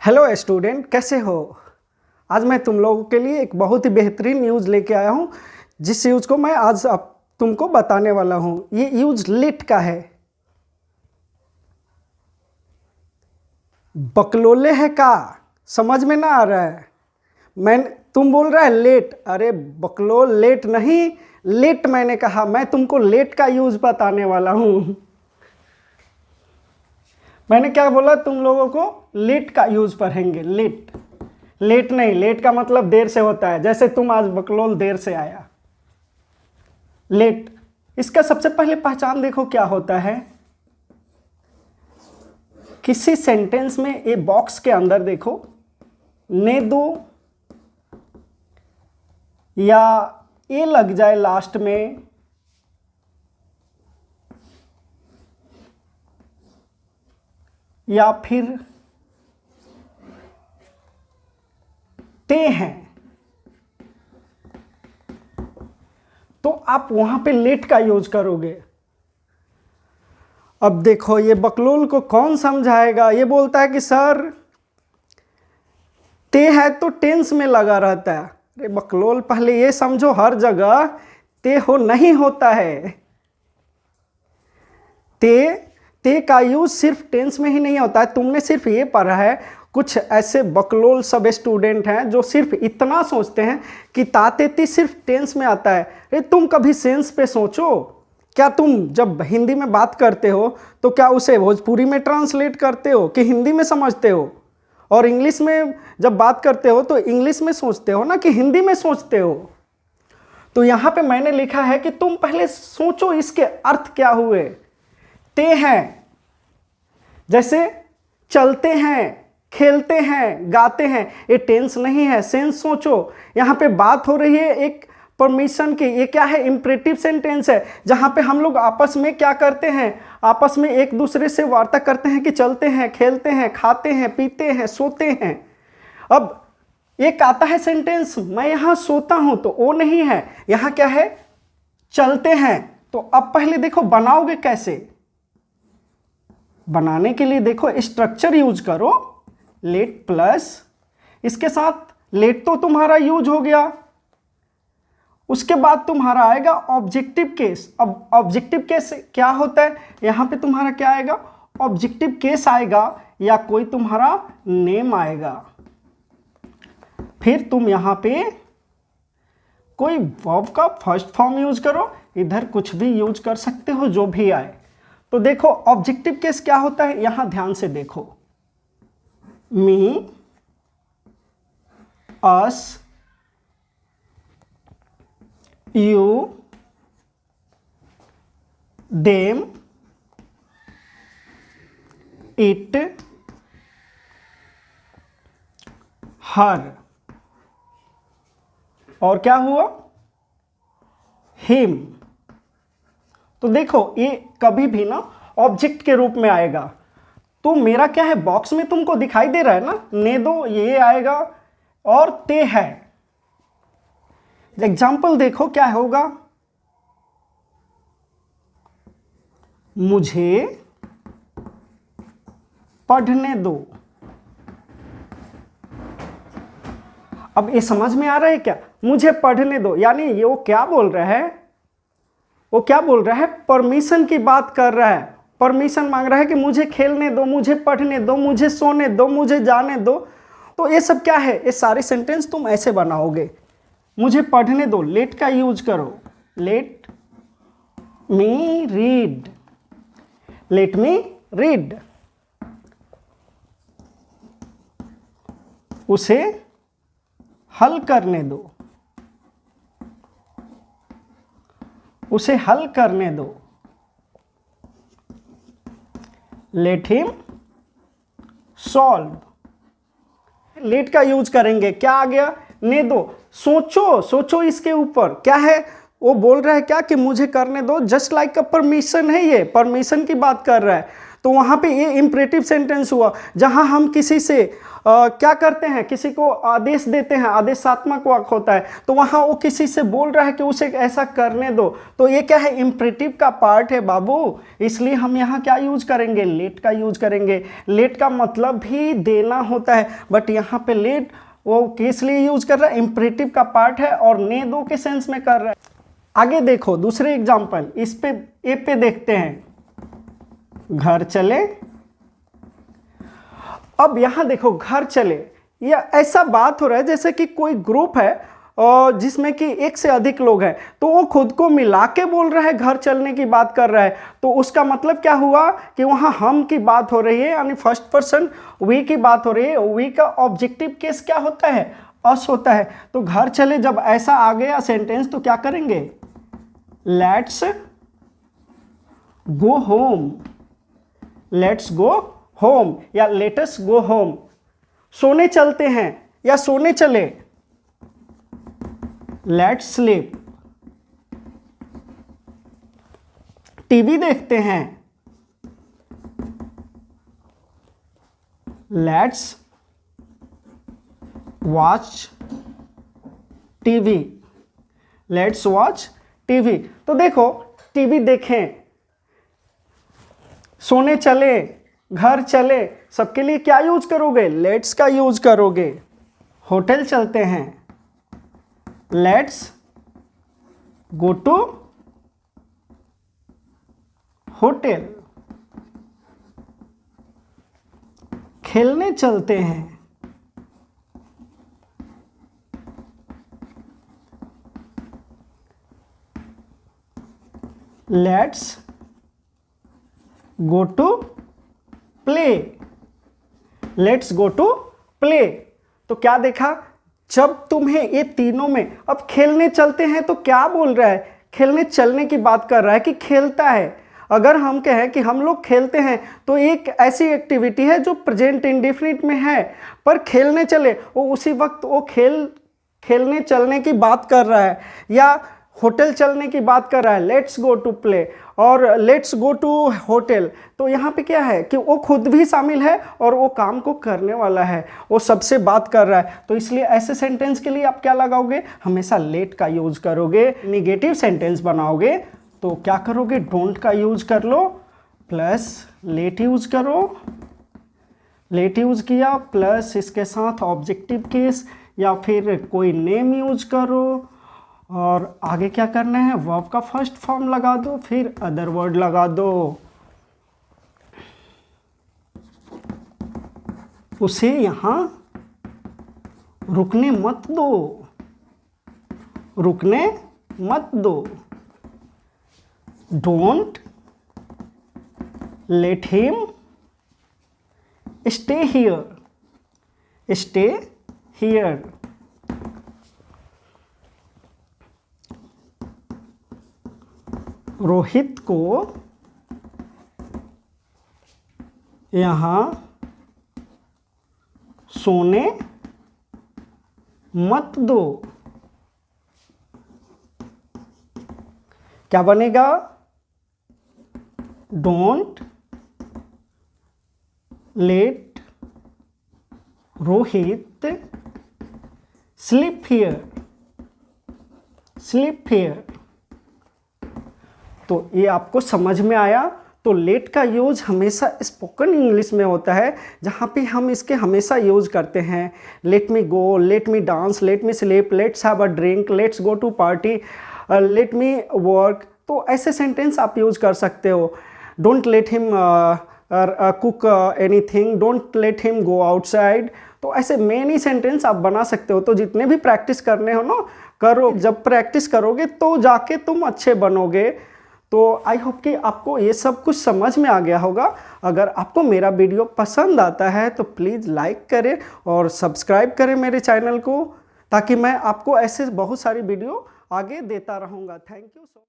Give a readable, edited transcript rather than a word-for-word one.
Hello student, कैसे हो। आज मैं तुम लोगों के लिए एक बहुत ही बेहतरीन न्यूज़ लेके आया हूँ, जिस न्यूज़ को मैं आज अब तुमको बताने वाला हूँ। ये न्यूज़ लेट का है। बकलोले है का समझ में ना आ रहा है। तुम बोल रहा है लेट। अरे बकलोल लेट नहीं, लेट मैंने कहा। मैं तुमको लेट का यूज़ बताने वाला हूँ। मैंने क्या बोला, तुम लोगों को लेट का यूज पढ़ेंगे। लेट लेट नहीं, लेट का मतलब देर से होता है। जैसे तुम आज बकलोल देर से आया, लेट। इसका सबसे पहले पहचान देखो क्या होता है। किसी सेंटेंस में ए बॉक्स के अंदर देखो, ने दो या ए लग जाए लास्ट में, या फिर ते हैं, तो आप वहां पे लेट का यूज करोगे। अब देखो, ये बकलोल को कौन समझाएगा। ये बोलता है कि सर ते है तो टेंस में लगा रहता है। अरे बकलोल, पहले ये समझो, हर जगह ते हो नहीं होता है। ते का यूज सिर्फ टेंस में ही नहीं होता है। तुमने सिर्फ ये पढ़ा है। कुछ ऐसे बकलोल सब स्टूडेंट हैं जो सिर्फ इतना सोचते हैं कि तातेती सिर्फ टेंस में आता है। अरे तुम कभी सेंस पे सोचो। क्या तुम जब हिंदी में बात करते हो तो क्या उसे भोजपुरी में ट्रांसलेट करते हो कि हिंदी में समझते हो? और इंग्लिश में जब बात करते हो तो इंग्लिश में सोचते हो ना, कि हिंदी में सोचते हो? तो यहाँ पे मैंने लिखा है कि तुम पहले सोचो इसके अर्थ क्या हुए। ते हैं, जैसे चलते हैं, खेलते हैं, गाते हैं। ये टेंस नहीं है, सेंस सोचो। यहाँ पे बात हो रही है एक परमिशन की। ये क्या है? इंपरेटिव सेंटेंस है, जहाँ पे हम लोग आपस में क्या करते हैं, आपस में एक दूसरे से वार्ता करते हैं कि चलते हैं, खेलते हैं, खाते हैं, पीते हैं, सोते हैं। अब एक आता है सेंटेंस, मैं यहाँ सोता हूँ, तो वो नहीं है। यहाँ क्या है? चलते हैं। तो अब पहले देखो बनाओगे कैसे। बनाने के लिए देखो स्ट्रक्चर यूज करो। लेट प्लस, इसके साथ लेट तो तुम्हारा यूज हो गया। उसके बाद तुम्हारा आएगा ऑब्जेक्टिव केस। अब ऑब्जेक्टिव केस क्या होता है? यहां पे तुम्हारा क्या आएगा? ऑब्जेक्टिव केस आएगा, या कोई तुम्हारा नेम आएगा। फिर तुम यहां पे कोई वर्ब का फर्स्ट फॉर्म यूज करो। इधर कुछ भी यूज कर सकते हो, जो भी आए। तो देखो ऑब्जेक्टिव केस क्या होता है, यहां ध्यान से देखो। मी, अस, यू, देम, इट, हर, और क्या हुआ? हिम। तो देखो ये कभी भी ना ऑब्जेक्ट के रूप में आएगा। तो मेरा क्या है, बॉक्स में तुमको दिखाई दे रहा है ना, ने दो, ये आएगा, और ते है। एग्जाम्पल देखो क्या होगा। मुझे पढ़ने दो। अब ये समझ में आ रहा है क्या? मुझे पढ़ने दो, यानी ये वो क्या बोल रहा है? वो क्या बोल रहा है? परमिशन की बात कर रहा है। परमिशन मांग रहा है कि मुझे खेलने दो, मुझे पढ़ने दो, मुझे सोने दो, मुझे जाने दो। तो ये सब क्या है? ये सारे सेंटेंस तुम ऐसे बनाओगे। मुझे पढ़ने दो, लेट का यूज करो। Let me read. Let me read. उसे हल करने दो। उसे हल करने दो। Let him solve. लेट का यूज करेंगे। क्या आ गया? ने दो। सोचो, सोचो इसके ऊपर क्या है। वो बोल रहा है क्या कि मुझे करने दो, जस्ट लाइक अ परमिशन है। ये परमिशन की बात कर रहा है। तो तो वहाँ पे ये इम्परेटिव सेंटेंस हुआ, जहाँ हम किसी से क्या करते हैं, किसी को आदेश देते हैं, आदेशात्मक वाक्य होता है, तो वहाँ वो किसी से बोल रहा है कि उसे ऐसा करने दो, तो ये क्या है, इम्परेटिव का पार्ट है बाबू, इसलिए हम यहाँ क्या यूज करेंगे, लेट का यूज करेंगे। लेट का मतलब भी देना होता है, बट यहाँ पे लेट वो किस लिए यूज कर रहा है, इम्परेटिव का पार्ट है और ने दो के सेंस में कर रहा है। आगे देखो दूसरे एग्जाम्पल, इस पे ए पे देखते हैं, घर चले। अब यहां देखो घर चले, या ऐसा बात हो रहा है जैसे कि कोई ग्रुप है और जिसमें कि एक से अधिक लोग हैं, तो वो खुद को मिला के बोल रहा है, घर चलने की बात कर रहा है, तो उसका मतलब क्या हुआ कि वहां हम की बात हो रही है, यानी फर्स्ट पर्सन वी की बात हो रही है। वी का ऑब्जेक्टिव केस क्या होता है, अस होता है। तो घर चले जब ऐसा आ गया सेंटेंस तो क्या करेंगे, let's go home, let's go home या लेटस गो होम, सोने चलते हैं या सोने चले, लेट्स स्लीप। टीवी देखते हैं, let's watch TV, let's watch TV. तो देखो टीवी देखें, सोने चले, घर चले, सबके लिए क्या यूज करोगे, लेट्स का यूज करोगे। होटल चलते हैं, लेट्स गो टू होटल। खेलने चलते हैं, let's go to play, let's go to play. तो क्या देखा, जब तुम्हें ये तीनों में, अब खेलने चलते हैं तो क्या बोल रहा है, खेलने चलने की बात कर रहा है कि खेलता है। अगर हम कहें कि हम लोग खेलते हैं तो एक ऐसी एक्टिविटी है जो प्रेजेंट इंडेफिनिट में है, पर खेलने चले वो उसी वक्त वो खेलने चलने की बात कर रहा है, या होटल चलने की बात कर रहा है, लेट्स गो टू प्ले, और लेट्स गो टू होटल। तो यहाँ पे क्या है कि वो खुद भी शामिल है और वो काम को करने वाला है, वो सबसे बात कर रहा है। तो इसलिए ऐसे सेंटेंस के लिए आप क्या लगाओगे, हमेशा लेट का यूज करोगे। निगेटिव सेंटेंस बनाओगे तो क्या करोगे, डोंट का यूज कर लो, प्लस लेट यूज करो, लेट यूज किया प्लस इसके साथ ऑब्जेक्टिव केस या फिर कोई नेम यूज करो, और आगे क्या करना है, वर्ब का फर्स्ट फॉर्म लगा दो, फिर अदर वर्ड लगा दो। उसे यहां रुकने मत दो, रुकने मत दो। Don't let him stay here, stay here. Rohit को यहां सोने मत दो। क्या बनेगा, don't let Rohit sleep here, sleep here. तो ये आपको समझ में आया। तो लेट का यूज हमेशा स्पोकन इंग्लिश में होता है, जहाँ पे हम इसके हमेशा यूज करते हैं। Let me go, let me dance, let me sleep, let's have a drink, let's go to party, let me work. तो ऐसे सेंटेंस आप यूज कर सकते हो। Don't let him cook anything, don't let him go outside. तो ऐसे many sentence आप बना सकते हो। तो जितने भी प्रैक्टिस करने हो ना, करो। जब प्रैक्टिस करोगे तो जाके तुम अच्छे बनोगे। तो आई होप कि आपको ये सब कुछ समझ में आ गया होगा। अगर आपको मेरा वीडियो पसंद आता है तो प्लीज़ लाइक करें और सब्सक्राइब करें मेरे चैनल को, ताकि मैं आपको ऐसे बहुत सारी वीडियो आगे देता रहूँगा। Thank you so much.